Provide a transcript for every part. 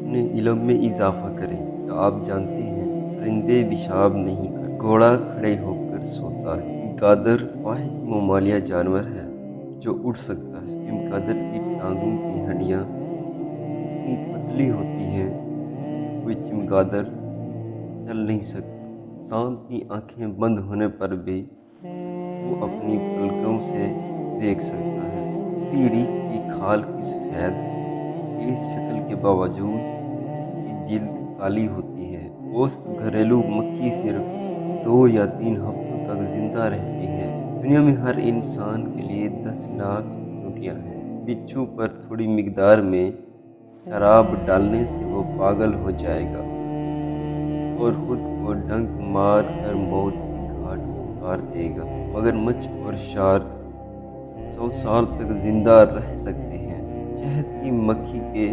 اپنے علم میں اضافہ کریں۔ کیا آپ جانتے ہیں پرندے پیشاب نہیں کرتے، گھوڑا کھڑے ہو کر سوتا ہے۔ چمگادڑ واحد ممالیہ جانور ہے جو اڑ سکتا ہے۔ چمگادڑ کی ٹانگوں کی ہڈیاں اتنی پتلی ہوتی ہیں کوئی چمگادڑ چل نہیں سکتا۔ سانپ کی آنکھیں بند ہونے پر بھی وہ اپنی پلکوں سے دیکھ سکتا ہے۔ کبھی ریچھ کی کھال کی سفید تیز شکل کے باوجود اس کی جلد کالی ہوتی ہے۔ اوسط گھریلو مکھی صرف 2 یا 3 ہفتوں تک زندہ رہتی ہے۔ دنیا میں ہر انسان کے لیے 10 لاکھ چونٹیاں ہیں۔ بچھو پر تھوڑی مقدار میں شراب ڈالنے سے وہ پاگل ہو جائے گا اور خود کو ڈنک مار کر موت کی گھاٹ اتار دے گا۔ مگرمچھ اور شارک 100 سال تک زندہ رہ سکتے ہیں۔ شہد کی مکھی کے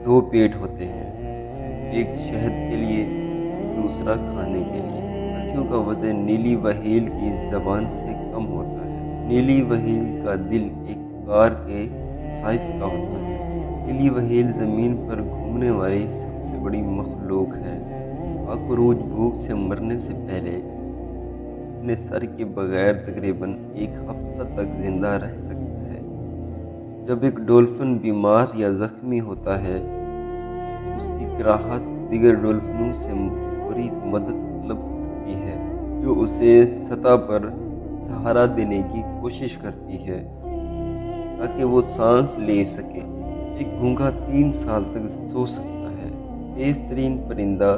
2 پیٹ ہوتے ہیں، ایک شہد کے لیے، دوسرا کھانے کے لیے۔ ہاتھیوں کا وزن نیلی وہیل کی زبان سے کم ہوتا ہے۔ نیلی وہیل کا دل ایک کار کے سائز کا ہوتا ہے۔ نیلی وہیل زمین پر گھومنے والی سب سے بڑی مخلوق ہے۔ کاکروچ بھوک سے مرنے سے پہلے اپنے سر کے بغیر تقریباً 1 ہفتہ تک زندہ رہ سکتا ہے۔ جب ایک ڈولفن بیمار یا زخمی ہوتا ہے تو اس کی کراہت دیگر ڈولفنوں سے فوری مدد طلب کرتی ہے، جو اسے سطح پر سہارا دینے کی کوشش کرتی ہے تاکہ وہ سانس لے سکے۔ ایک گونگا 3 سال تک سو سکتا ہے۔ تیز ترین پرندہ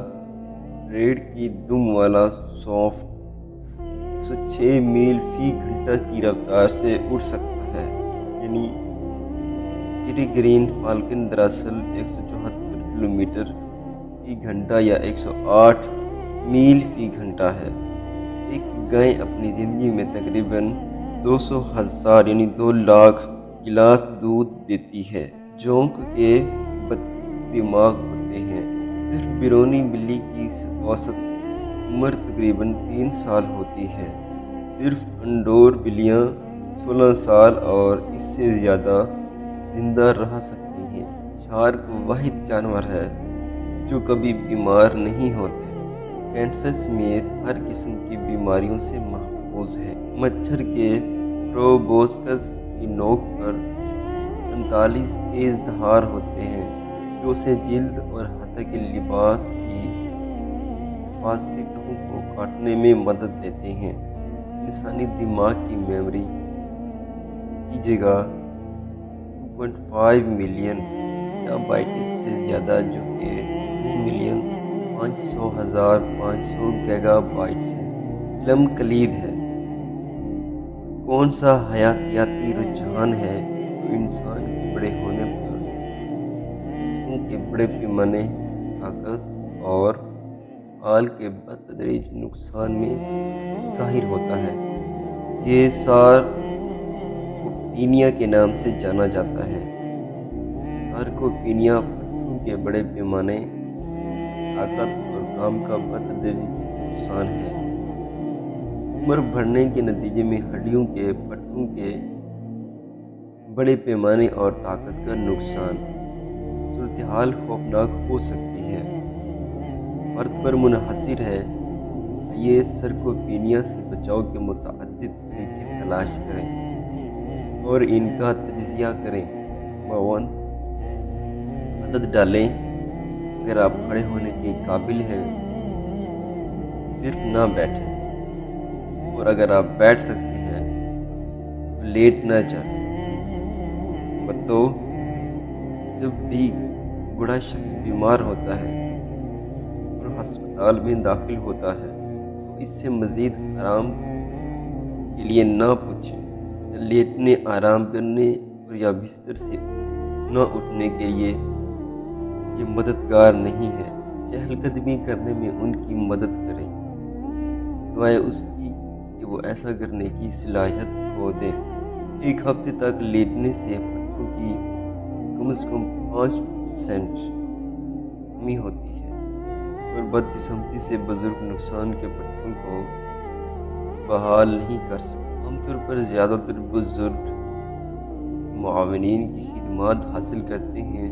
ریڑھ کی دم والا سوانپ 106 میل فی گھنٹہ کی رفتار سے اڑ سکتا ہے، یعنی پیریگرین فالکن دراصل 174 کلومیٹر فی گھنٹہ یا 108 میل فی گھنٹہ ہے۔ ایک گائے اپنی زندگی میں تقریباً 200,000 یعنی 2 لاکھ گلاس دودھ دیتی ہے۔ جونک کے 32 دماغ ہوتے ہیں۔ صرف بیرونی بلی کی اوسط عمر تقریباً 3 سال ہوتی ہے۔ صرف انڈور بلیاں 16 سال اور اس سے زیادہ زندہ رہ سکتی ہیں۔ شارک واحد جانور ہے جو کبھی بیمار نہیں ہوتے۔ کینسر سمیت ہر قسم کی بیماریوں سے محفوظ ہے۔ مچھر کے پروبوسکس کی نوک پر 45 تیز دھار ہوتے ہیں جو اسے جلد اور حتی کہ لباس کی حفاظتی تہوں کو کاٹنے میں مدد دیتے ہیں۔ انسانی دماغ کی میموری کی جگہ 2.5 ملین گیگا بائٹس سے زیادہ، جو کہ 2,500,500 گیگا بائٹس ہے۔ علم کلید ہے۔ کون سا حیاتیاتی رجحان ہے جو انسان کے بڑے ہونے پر ان کے بڑے پیمانے طاقت اور افعال کے بتدریج نقصان میں ظاہر ہوتا ہے؟ یہ سارکوپینیا کے نام سے جانا جاتا ہے۔ سارکوپینیا پٹھوں کے بڑے پیمانے طاقت اور کام کا بتدریج نقصان ہے۔ عمر بڑھنے کے نتیجے میں ہڈیوں کے پٹھوں کے بڑے پیمانے اور طاقت کا نقصان۔ صورتحال خوفناک ہو سکتی ہے، فرد پر منحصر ہے۔ یہ سارکوپینیا سے بچاؤ کے متعدد طریقے تلاش کریں اور ان کا تجزیہ کریں۔ 52 عدد ڈالیں۔ اگر آپ کھڑے ہونے کے قابل ہیں صرف نہ بیٹھیں، اور اگر آپ بیٹھ سکتے ہیں تو لیٹ نہ جائیں۔ نمبر 2، جب بھی بوڑھا شخص بیمار ہوتا ہے اور ہسپتال میں داخل ہوتا ہے تو اس سے مزید آرام کے لیے نہ پوچھیں۔ لیٹنے، آرام کرنے اور یا بستر سے نہ اٹھنے کے لیے یہ مددگار نہیں ہے۔ چہل قدمی کرنے میں ان کی مدد کریں، سوائے اس کی کہ وہ ایسا کرنے کی صلاحیت کھو دیں۔ 1 ہفتے تک لیٹنے سے پٹھوں کی کم از کم 5% کمی ہوتی ہے اور بدقسمتی سے بزرگ نقصان کے پٹھوں کو بحال نہیں کر سکتے۔ عام طور پر زیادہ تر بزرگ معاونین کی خدمات حاصل کرتے ہیں